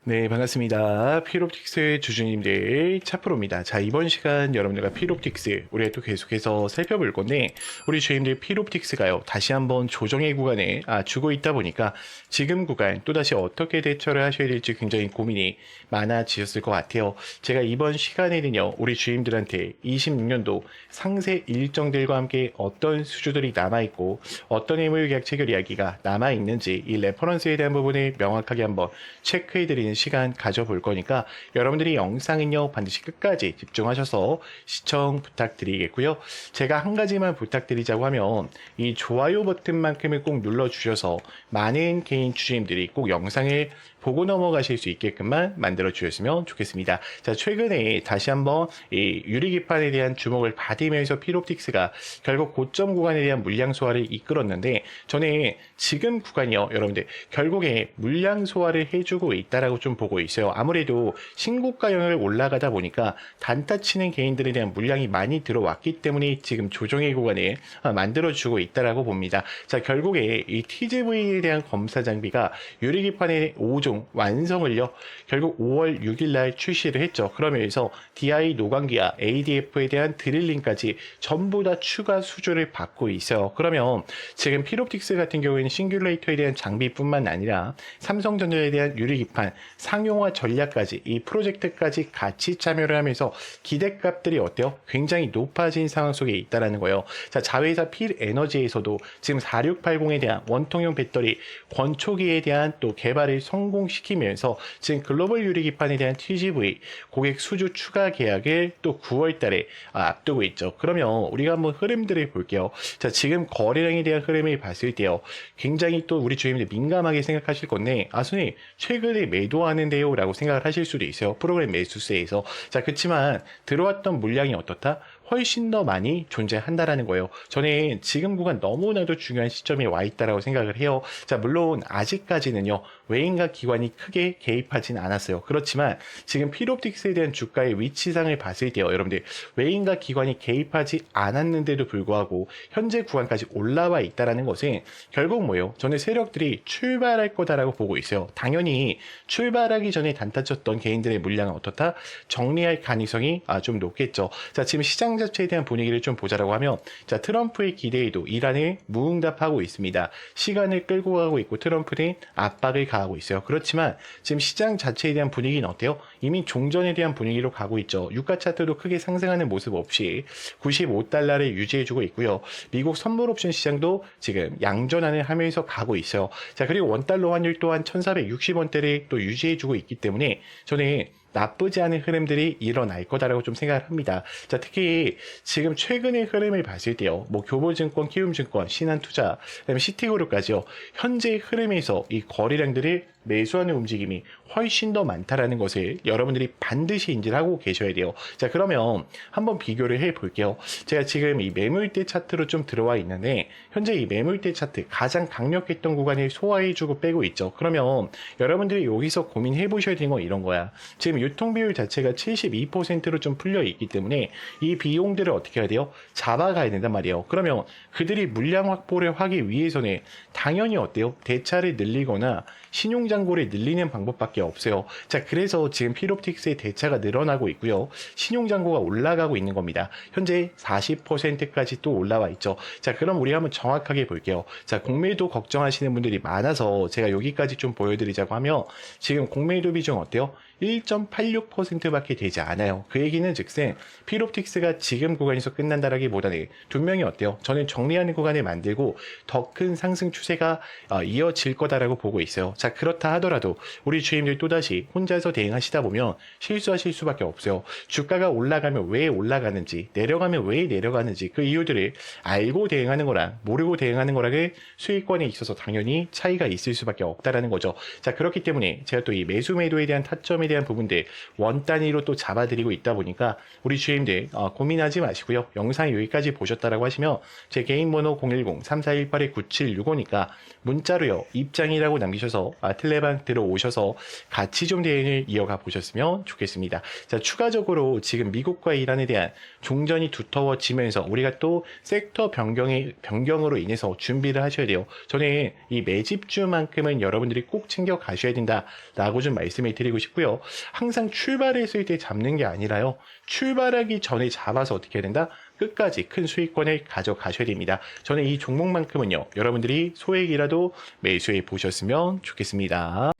네, 반갑습니다. 필옵틱스 주주님들 차프로입니다. 자, 이번 시간 여러분들과 필옵틱스 우리가 또 계속해서 살펴볼 건데, 우리 주주님들 필옵틱스가요 다시 한번 조정의 구간에 주고 있다 보니까 지금 구간 또다시 어떻게 대처를 하셔야 될지 굉장히 고민이 많아지셨을 것 같아요. 제가 이번 시간에는요 우리 주주님들한테 26년도 상세 일정들과 함께 어떤 수주들이 남아있고 어떤 해무계약 체결 이야기가 남아있는지 이 레퍼런스에 대한 부분을 명확하게 한번 체크해드리는 시간 가져볼 거니까 여러분들이 영상은요 반드시 끝까지 집중하셔서 시청 부탁드리겠고요. 제가 한 가지만 부탁드리자고 하면 이 좋아요 버튼만큼을 꼭 눌러주셔서 많은 개인 주주님들이 꼭 영상을 보고 넘어가실 수 있게끔만 만들어 주셨으면 좋겠습니다. 자, 최근에 다시 한번 이 유리기판에 대한 주목을 받으면서 필옵틱스가 결국 고점 구간에 대한 물량 소화를 이끌었는데, 저는 지금 구간이요 여러분들 결국에 물량 소화를 해주고 있다라고 좀 보고 있어요. 아무래도 신고가형을 올라가다 보니까 단타 치는 개인들에 대한 물량이 많이 들어왔기 때문에 지금 조정의 구간을 만들어주고 있다라고 봅니다. 자, 결국에 이 TGV에 대한 검사 장비가 유리기판의 5종 완성을요 결국 5월 6일 날 출시를 했죠. 그러면서 DI 노광기와 ADF에 대한 드릴링까지 전부 다 추가 수주를 받고 있어요. 그러면 지금 필옵틱스 같은 경우에는 싱귤레이터에 대한 장비뿐만 아니라 삼성전자에 대한 유리기판 상용화 전략까지 이 프로젝트까지 같이 참여를 하면서 기대값들이 어때요? 굉장히 높아진 상황 속에 있다라는 거예요. 자, 자회사 필에너지에서도 지금 4680에 대한 원통형 배터리 권초기에 대한 또 개발을 성공시키면서 지금 글로벌 유리기판에 대한 TGV 고객 수주 추가 계약을 또 9월 달에 앞두고 있죠. 그러면 우리가 한번 흐름들을 볼게요. 자, 지금 거래량에 대한 흐름을 봤을 때요 굉장히 또 우리 주주님들 민감하게 생각하실 건데, 선생님 최근에 매도하는데요 라고 생각을 하실 수도 있어요. 프로그램 매수세에서. 자, 그렇지만 들어왔던 물량이 어떻다? 훨씬 더 많이 존재한다라는 거예요. 저는 지금 구간 너무나도 중요한 시점에 와 있다라고 생각을 해요. 자, 물론 아직까지는요 외인과 기관이 크게 개입하진 않았어요. 그렇지만 지금 필옵틱스에 대한 주가의 위치상을 봤을 때요 여러분들 외인과 기관이 개입하지 않았는데도 불구하고 현재 구간까지 올라와 있다라는 것은 결국 뭐예요? 저는 세력들이 출발할 거다라고 보고 있어요. 당연히 출발하기 전에 단타 쳤던 개인들의 물량은 어떻다? 정리할 가능성이 좀 높겠죠. 자, 지금 시장 자체에 대한 분위기를 좀 보자라고 하면, 자, 트럼프의 기대에도 이란을 무응답하고 있습니다. 시간을 끌고 가고 있고 트럼프는 압박을 가하고 있어요. 그렇지만 지금 시장 자체에 대한 분위기는 어때요? 이미 종전에 대한 분위기로 가고 있죠. 유가 차트도 크게 상승하는 모습 없이 95달러를 유지해주고 있고요. 미국 선물 옵션 시장도 지금 양전환을 하면서 가고 있어요. 자, 그리고 원달러 환율 또한 1460원대를 또 유지해주고 있기 때문에 저는 나쁘지 않은 흐름들이 일어날 거다라고 좀 생각을 합니다. 자, 특히 지금 최근의 흐름을 봤을 때요, 뭐 교보증권, 키움증권, 신한투자, 그다음에 시티그룹까지요, 현재 흐름에서 이 거래량들을 매수하는 움직임이 훨씬 더 많다라는 것을 여러분들이 반드시 인지를 하고 계셔야 돼요. 자, 그러면 한번 비교를 해 볼게요. 제가 지금 이 매물대 차트로 좀 들어와 있는데, 현재 이 매물대 차트 가장 강력했던 구간을 소화해주고 빼고 있죠. 그러면 여러분들이 여기서 고민해 보셔야 되는 건 이런 거야. 지금 유통 비율 자체가 72%로 좀 풀려 있기 때문에 이 비용들을 어떻게 해야 돼요? 잡아가야 된단 말이에요. 그러면 그들이 물량 확보를 하기 위해서는 당연히 어때요? 대차를 늘리거나 신용잔고를 늘리는 방법밖에 없어요. 자, 그래서 지금 필옵틱스의 대차가 늘어나고 있고요. 신용잔고가 올라가고 있는 겁니다. 현재 40%까지 또 올라와 있죠. 자, 그럼 우리 한번 정확하게 볼게요. 자, 공매도 걱정하시는 분들이 많아서 제가 여기까지 좀 보여드리자고 하면, 지금 공매도 비중 어때요? 1.86%밖에 되지 않아요. 그 얘기는 즉슨 필옵틱스가 지금 구간에서 끝난다라기보다는 분명히 어때요? 저는 정리하는 구간을 만들고 더 큰 상승 추세가 이어질 거다라고 보고 있어요. 자, 그렇다 하더라도 우리 주임들 또다시 혼자서 대응하시다 보면 실수하실 수밖에 없어요. 주가가 올라가면 왜 올라가는지, 내려가면 왜 내려가는지 그 이유들을 알고 대응하는 거랑 모르고 대응하는 거랑의 수익권에 있어서 당연히 차이가 있을 수밖에 없다라는 거죠. 자, 그렇기 때문에 제가 또 이 매수 매도에 대한 타점을 실적감에 대한 부분들 원 단위로 또 잡아드리고 있다 보니까 우리 주임들 고민하지 마시고요. 영상 여기까지 보셨다라고 하시면 제 개인 번호 010-3418-9765니까 문자로요. 입장이라고 남기셔서 텔레방 들어오셔서 같이 좀 대응을 이어가 보셨으면 좋겠습니다. 자, 추가적으로 지금 미국과 이란에 대한 종전이 두터워지면서 우리가 또 섹터 변경으로 인해서 준비를 하셔야 돼요. 저는 이 매집주만큼은 여러분들이 꼭 챙겨 가셔야 된다라고 좀 말씀을 드리고 싶고요. 항상 출발했을 때 잡는 게 아니라요. 출발하기 전에 잡아서 어떻게 해야 된다? 끝까지 큰 수익권을 가져가셔야 됩니다. 저는 이 종목만큼은요. 여러분들이 소액이라도 매수해 보셨으면 좋겠습니다.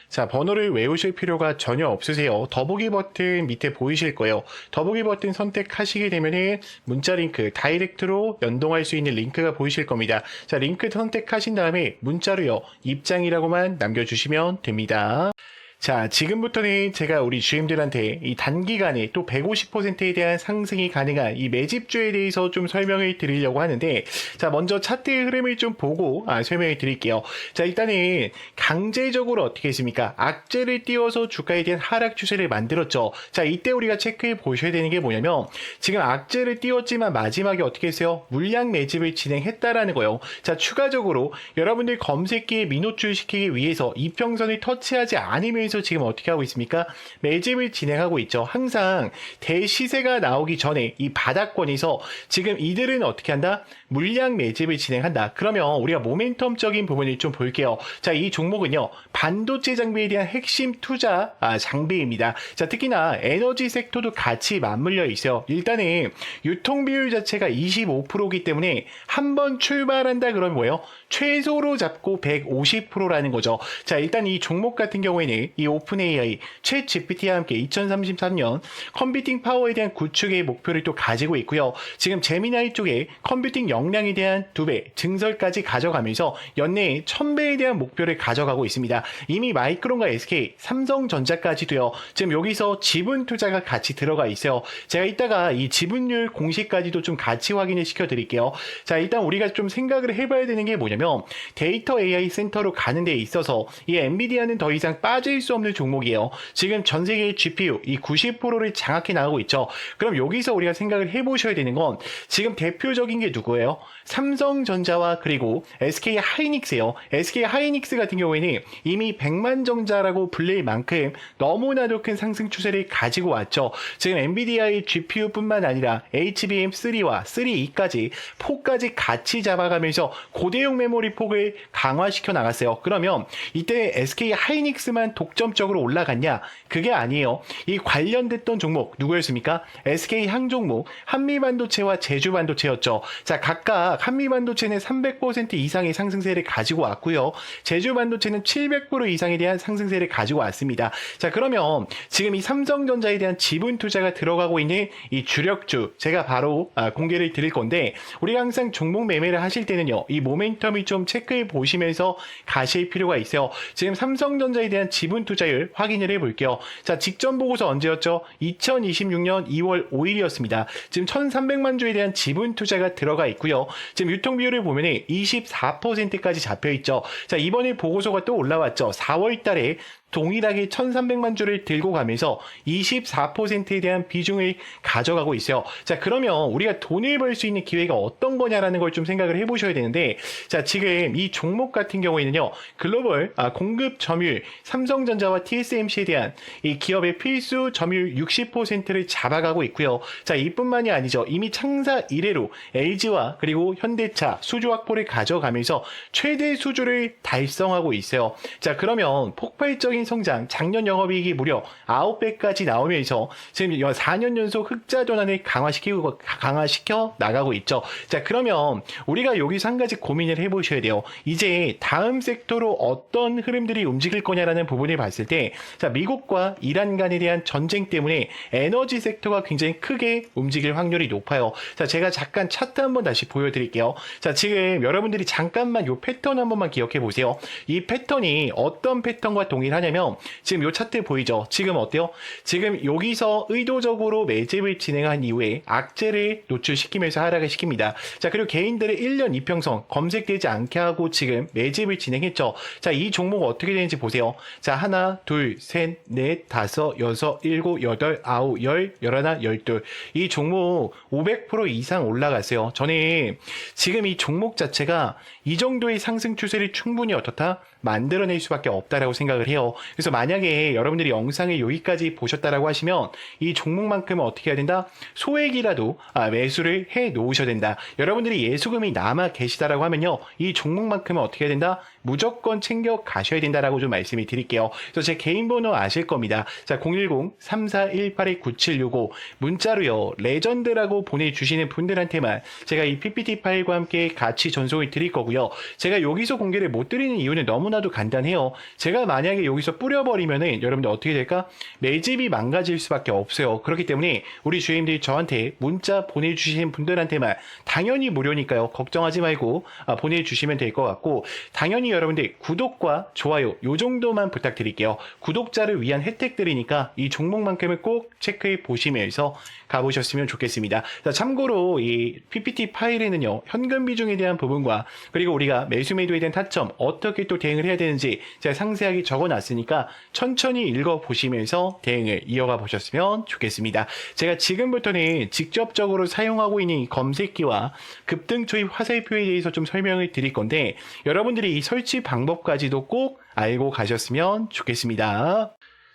자, 번호를 외우실 필요가 전혀 없으세요. 더보기 버튼 밑에 보이실 거예요. 더보기 버튼 선택하시게 되면은 문자 링크, 다이렉트로 연동할 수 있는 링크가 보이실 겁니다. 자, 링크 선택하신 다음에 문자로요. 입장이라고만 남겨주시면 됩니다. 자, 지금부터는 제가 우리 주임들한테 이 단기간에 또 150%에 대한 상승이 가능한 이 매집주에 대해서 좀 설명을 드리려고 하는데, 자, 먼저 차트의 흐름을 좀 보고 설명을 드릴게요. 자, 일단은 강제적으로 어떻게 했습니까? 악재를 띄워서 주가에 대한 하락 추세를 만들었죠. 자, 이때 우리가 체크해 보셔야 되는 게 뭐냐면, 지금 악재를 띄웠지만 마지막에 어떻게 했어요? 물량 매집을 진행했다라는 거예요. 자, 추가적으로 여러분들 검색기에 민호출 시키기 위해서 이평선을 터치하지 않으면 지금 어떻게 하고 있습니까? 매집을 진행하고 있죠. 항상 대시세가 나오기 전에 이 바닥권에서 지금 이들은 어떻게 한다? 물량 매집을 진행한다. 그러면 우리가 모멘텀적인 부분을 좀 볼게요. 자, 이 종목은요. 반도체 장비에 대한 핵심 투자 장비입니다. 자, 특히나 에너지 섹터도 같이 맞물려 있어요. 일단은 유통 비율 자체가 25%이기 때문에 한번 출발한다 그러면 뭐예요? 최소로 잡고 150%라는 거죠. 자, 일단 이 종목 같은 경우에는 이 오픈 AI, 챗 GPT와 함께 2033년 컴퓨팅 파워에 대한 구축의 목표를 또 가지고 있고요. 지금 제미나이 쪽에 컴퓨팅 역량에 대한 2배 증설까지 가져가면서 연내에 1000배에 대한 목표를 가져가고 있습니다. 이미 마이크론과 SK, 삼성전자까지도요. 지금 여기서 지분 투자가 같이 들어가 있어요. 제가 이따가 이 지분율 공시까지도 좀 같이 확인을 시켜드릴게요. 자, 일단 우리가 좀 생각을 해봐야 되는 게 뭐냐면 데이터 AI 센터로 가는 데 있어서 이 엔비디아는 더 이상 빠질 수 없는 종목이에요. 지금 전 세계의 GPU 이 90%를 장악해 나가고 있죠. 그럼 여기서 우리가 생각을 해보셔야 되는 건 지금 대표적인 게 누구예요? 삼성전자와 그리고 SK 하이닉스예요. SK 하이닉스 같은 경우에는 이미 100만 정자라고 불릴 만큼 너무나도 큰 상승 추세를 가지고 왔죠. 지금 엔비디아의 GPU뿐만 아니라 HBM3와 3E까지 폭까지 같이 잡아가면서 고대용 메모리 폭을 강화시켜 나갔어요. 그러면 이때 SK 하이닉스만 독점적으로 올라갔냐? 그게 아니에요. 이 관련됐던 종목 누구였습니까? SK 항종목 한미반도체와 제주반도체였죠. 자, 각각 한미반도체는 300% 이상의 상승세를 가지고 왔고요. 제주반도체는 700% 이상에 대한 상승세를 가지고 왔습니다. 자, 그러면 지금 이 삼성전자에 대한 지분 투자가 들어가고 있는 이 주력주 제가 바로 공개를 드릴 건데, 우리가 항상 종목 매매를 하실 때는요, 이 모멘텀을 좀 체크해 보시면서 가실 필요가 있어요. 지금 삼성전자에 대한 지분 투자율 확인을 해 볼게요. 자, 직전 보고서 언제였죠? 2026년 2월 5일이었습니다. 지금 1300만 주에 대한 지분 투자가 들어가 있고요. 지금 유통 비율을 보면 24%까지 잡혀 있죠. 자, 이번에 보고서가 또 올라왔죠. 4월 달에 동일하게 1300만 주를 들고 가면서 24%에 대한 비중을 가져가고 있어요. 자, 그러면 우리가 돈을 벌 수 있는 기회가 어떤 거냐라는 걸 좀 생각을 해보셔야 되는데, 자, 지금 이 종목 같은 경우에는요, 글로벌 공급 점유율, 삼성전자와 TSMC에 대한 이 기업의 필수 점유율 60%를 잡아가고 있고요. 자, 이뿐만이 아니죠. 이미 창사 이래로 LG와 그리고 현대차 수주 확보를 가져가면서 최대 수주를 달성하고 있어요. 자, 그러면 폭발적인 성장, 작년 영업이익이 무려 9배까지 나오면서 지금 4년 연속 흑자 전환을 강화시켜 나가고 있죠. 자, 그러면 우리가 여기서 한 가지 고민을 해보셔야 돼요. 이제 다음 섹터로 어떤 흐름들이 움직일 거냐라는 부분을 봤을 때, 자, 미국과 이란 간에 대한 전쟁 때문에 에너지 섹터가 굉장히 크게 움직일 확률이 높아요. 자, 제가 잠깐 차트 한번 다시 보여드릴게요. 자, 지금 여러분들이 잠깐만 이 패턴 한 번만 기억해 보세요. 이 패턴이 어떤 패턴과 동일하냐? 하냐면 지금 요 차트 보이죠? 지금 어때요? 지금 여기서 의도적으로 매집을 진행한 이후에 악재를 노출시키면서 하락을 시킵니다. 자, 그리고 개인들의 1년 이평선 검색되지 않게 하고 지금 매집을 진행했죠. 자, 이 종목 어떻게 되는지 보세요. 자, 하나, 둘, 셋, 넷, 다섯, 여섯, 일곱, 여덟, 아홉, 열, 열하나, 열둘. 이 종목 500% 이상 올라갔어요. 저는 지금 이 종목 자체가 이 정도의 상승 추세를 충분히 어떻다? 만들어낼 수밖에 없다라고 생각을 해요. 그래서 만약에 여러분들이 영상을 여기까지 보셨다라고 하시면 이 종목만큼은 어떻게 해야 된다? 소액이라도 매수를 해 놓으셔야 된다. 여러분들이 예수금이 남아 계시다라고 하면요, 이 종목만큼은 어떻게 해야 된다? 무조건 챙겨 가셔야 된다라고 좀 말씀을 드릴게요. 그래서 제 개인 번호 아실 겁니다. 자, 010-3418-9765 문자로요, 레전드라고 보내주시는 분들한테만 제가 이 PPT 파일과 함께 같이 전송을 드릴 거고요. 제가 여기서 공개를 못 드리는 이유는 너무나도 간단해요. 제가 만약에 여기서 뿌려버리면은 여러분들 어떻게 될까? 매집이 망가질 수밖에 없어요. 그렇기 때문에 우리 주임들이 저한테 문자 보내주시는 분들한테만, 당연히 무료니까요, 걱정하지 말고 보내주시면 될 것 같고, 당연히 여러분들 구독과 좋아요 요 정도만 부탁드릴게요. 구독자를 위한 혜택들이니까 이 종목만큼은 꼭 체크해 보시면서 가보셨으면 좋겠습니다. 자, 참고로 이 PPT 파일에는요, 현금 비중에 대한 부분과 그리고 우리가 매수 매도에 대한 타점 어떻게 또 대응을 해야 되는지 제가 상세하게 적어놨으니까 천천히 읽어보시면서 대응을 이어가 보셨으면 좋겠습니다. 제가 지금부터는 직접적으로 사용하고 있는 이 검색기와 급등 초입 화살표에 대해서 좀 설명을 드릴 건데, 여러분들이 이 설치 방법까지도 꼭 알고 가셨으면 좋겠습니다.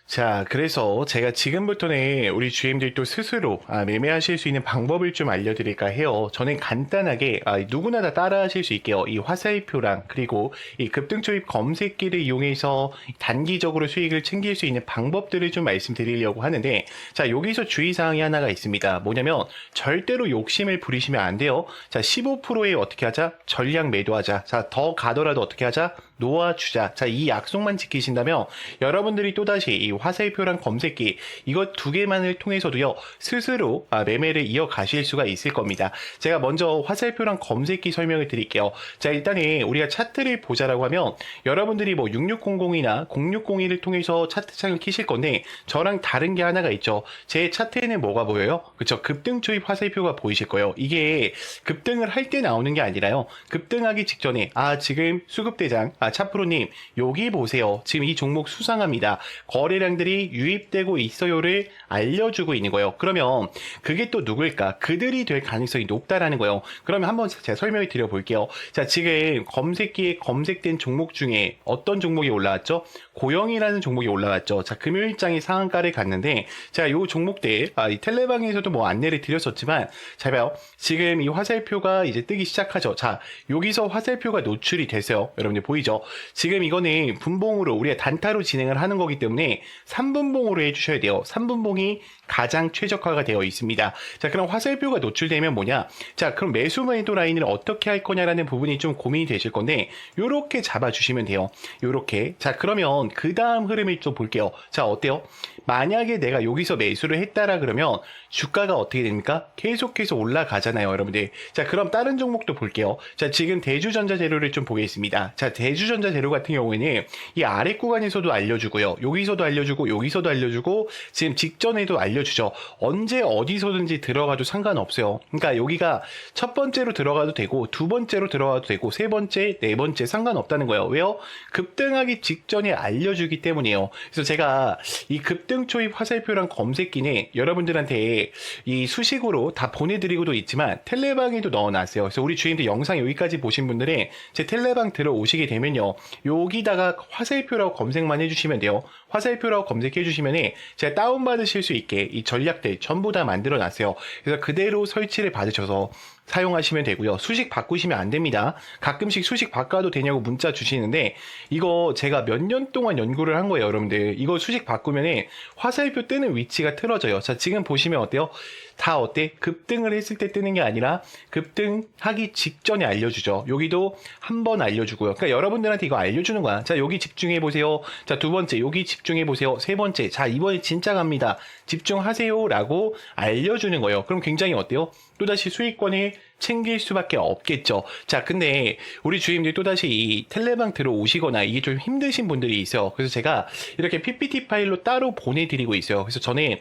자, 그래서 제가 지금부터는 우리 GM들도 스스로 매매하실 수 있는 방법을 좀 알려드릴까 해요. 저는 간단하게 누구나 다 따라 하실 수 있게요, 이 화살표랑 그리고 이 급등초입 검색기를 이용해서 단기적으로 수익을 챙길 수 있는 방법들을 좀 말씀드리려고 하는데, 자, 여기서 주의사항이 하나가 있습니다. 뭐냐면 절대로 욕심을 부리시면 안 돼요. 자, 15%에 어떻게 하자? 전량 매도하자. 자, 더 가더라도 어떻게 하자? 놓아주자. 자, 이 약속만 지키신다면 여러분들이 또다시 이 화살표랑 검색기 이것 두 개만을 통해서도요, 스스로 매매를 이어가실 수가 있을 겁니다. 제가 먼저 화살표랑 검색기 설명을 드릴게요. 자, 일단은 우리가 차트를 보자라고 하면 여러분들이 뭐 6600이나 0601을 통해서 차트창을 키실 건데, 저랑 다른 게 하나가 있죠. 제 차트에는 뭐가 보여요? 그쵸, 급등 초입 화살표가 보이실 거예요. 이게 급등을 할 때 나오는 게 아니라요, 급등하기 직전에 지금 수급대장 차프로님 여기 보세요, 지금 이 종목 수상합니다, 거래량들이 유입되고 있어요를 알려주고 있는 거예요. 그러면 그게 또 누굴까? 그들이 될 가능성이 높다라는 거예요. 그러면 한번 제가 설명을 드려볼게요. 자, 지금 검색기에 검색된 종목 중에 어떤 종목이 올라왔죠? 고영이라는 종목이 올라왔죠. 자, 금요일장에 상한가를 갔는데, 자, 요 종목들 이 텔레방에서도 뭐 안내를 드렸었지만, 잘 봐요. 지금 이 화살표가 이제 뜨기 시작하죠. 자, 여기서 화살표가 노출이 됐어요. 여러분들 보이죠? 지금 이거는 분봉으로 우리가 단타로 진행을 하는 거기 때문에 3분봉으로 해주셔야 돼요. 3분봉이 가장 최적화가 되어 있습니다. 자, 그럼 화살표가 노출되면 뭐냐? 자, 그럼 매수 매도 라인을 어떻게 할 거냐라는 부분이 좀 고민이 되실 건데, 요렇게 잡아주시면 돼요. 요렇게. 자, 그러면 그 다음 흐름을 좀 볼게요. 자, 어때요? 만약에 내가 여기서 매수를 했다라 그러면 주가가 어떻게 됩니까? 계속해서 올라가잖아요, 여러분들. 자, 그럼 다른 종목도 볼게요. 자, 지금 대주전자재료를 좀 보겠습니다. 자, 대주전자재료 같은 경우에는 이 아래 구간에서도 알려주고요, 여기서도 알려주고, 여기서도 알려주고, 지금 직전에도 알려주죠. 언제 어디서든지 들어가도 상관없어요. 그러니까 여기가 첫 번째로 들어가도 되고, 두 번째로 들어가도 되고, 세 번째, 네 번째 상관없다는 거예요. 왜요? 급등하기 직전에 알려주기 때문이에요. 그래서 제가 이 급등 초입 화살표랑 검색기는 여러분들한테 이 수식으로 다 보내드리고도 있지만 텔레방에도 넣어놨어요. 그래서 우리 주인들 영상 여기까지 보신 분들은 제 텔레방 들어오시게 되면요, 여기다가 화살표라고 검색만 해주시면 돼요. 화살표라고 검색해 주시면 제가 다운받으실 수 있게 이 전략들 전부 다 만들어 놨어요. 그래서 그대로 설치를 받으셔서 사용하시면 되고요. 수식 바꾸시면 안 됩니다. 가끔씩 수식 바꿔도 되냐고 문자 주시는데, 이거 제가 몇 년 동안 연구를 한 거예요, 여러분들. 이거 수식 바꾸면 화살표 뜨는 위치가 틀어져요. 자, 지금 보시면 어때요? 다 어때? 급등을 했을 때 뜨는 게 아니라 급등하기 직전에 알려주죠. 여기도 한 번 알려주고요. 그러니까 여러분들한테 이거 알려주는 거야. 자, 여기 집중해 보세요. 자, 두 번째 여기 집중해 보세요. 세 번째, 자, 이번에 진짜 갑니다, 집중하세요 라고 알려주는 거예요. 그럼 굉장히 어때요? 또다시 수익권을 챙길 수밖에 없겠죠. 자, 근데 우리 주임들 또다시 이 텔레방 들어오시거나 이게 좀 힘드신 분들이 있어요. 그래서 제가 이렇게 PPT 파일로 따로 보내드리고 있어요. 그래서 저는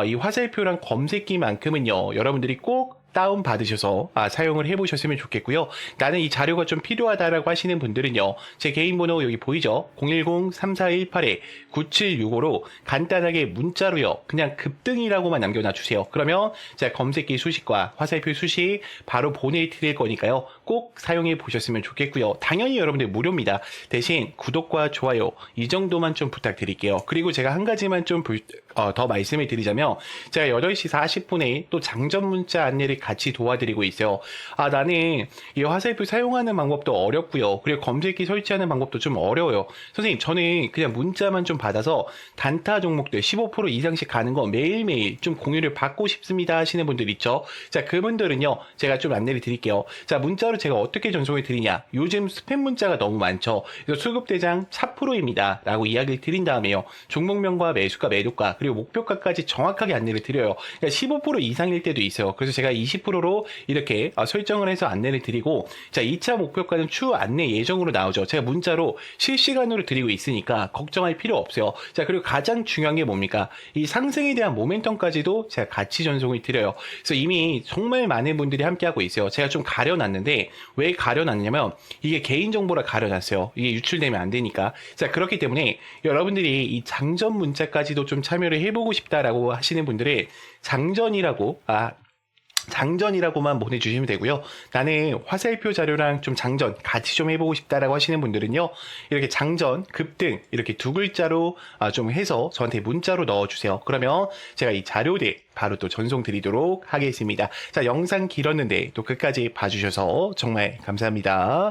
이 화살표랑 검색기만큼은요, 여러분들이 꼭 다운 받으셔서 사용을 해보셨으면 좋겠고요. 나는 이 자료가 좀 필요하다라고 하시는 분들은요, 제 개인 번호 여기 보이죠? 010-3418-9765로 간단하게 문자로요, 그냥 급등이라고만 남겨놔 주세요. 그러면 제가 검색기 수식과 화살표 수식 바로 보내드릴 거니까요, 꼭 사용해 보셨으면 좋겠고요. 당연히 여러분들 무료입니다. 대신 구독과 좋아요 이 정도만 좀 부탁드릴게요. 그리고 제가 한 가지만 좀 더 말씀을 드리자면, 제가 8시 40분에 또 장전 문자 안내를 같이 도와드리고 있어요. 나는 이 화살표 사용하는 방법도 어렵고요. 그리고 검색기 설치하는 방법도 좀 어려워요. 선생님, 저는 그냥 문자만 좀 받아서 단타 종목들 15% 이상씩 가는 거 매일매일 좀 공유를 받고 싶습니다 하시는 분들 있죠. 자, 그분들은요, 제가 좀 안내를 드릴게요. 자, 문자로 제가 어떻게 전송을 드리냐. 요즘 스팸 문자가 너무 많죠. 그래서 수급대장 4%입니다 라고 이야기를 드린 다음에요, 종목명과 매수가, 매도가, 그리고 목표가까지 정확하게 안내를 드려요. 그러니까 15% 이상일 때도 있어요. 그래서 제가 20%로 이렇게 설정을 해서 안내를 드리고, 자, 2차 목표가는 추후 안내 예정으로 나오죠. 제가 문자로 실시간으로 드리고 있으니까 걱정할 필요 없어요. 자, 그리고 가장 중요한 게 뭡니까? 이 상승에 대한 모멘텀까지도 제가 같이 전송을 드려요. 그래서 이미 정말 많은 분들이 함께하고 있어요. 제가 좀 가려놨는데, 왜 가려놨냐면 이게 개인정보라 가려놨어요. 이게 유출되면 안 되니까. 자, 그렇기 때문에 여러분들이 이 장전 문자까지도 좀 참여를 해보고 싶다라고 하시는 분들은 장전이라고만 보내주시면 되고요. 나는 화살표 자료랑 좀 장전 같이 좀 해보고 싶다라고 하시는 분들은요, 이렇게 장전, 급등 이렇게 두 글자로 좀 해서 저한테 문자로 넣어주세요. 그러면 제가 이 자료들 바로 또 전송 드리도록 하겠습니다. 자, 영상 길었는데 또 끝까지 봐주셔서 정말 감사합니다.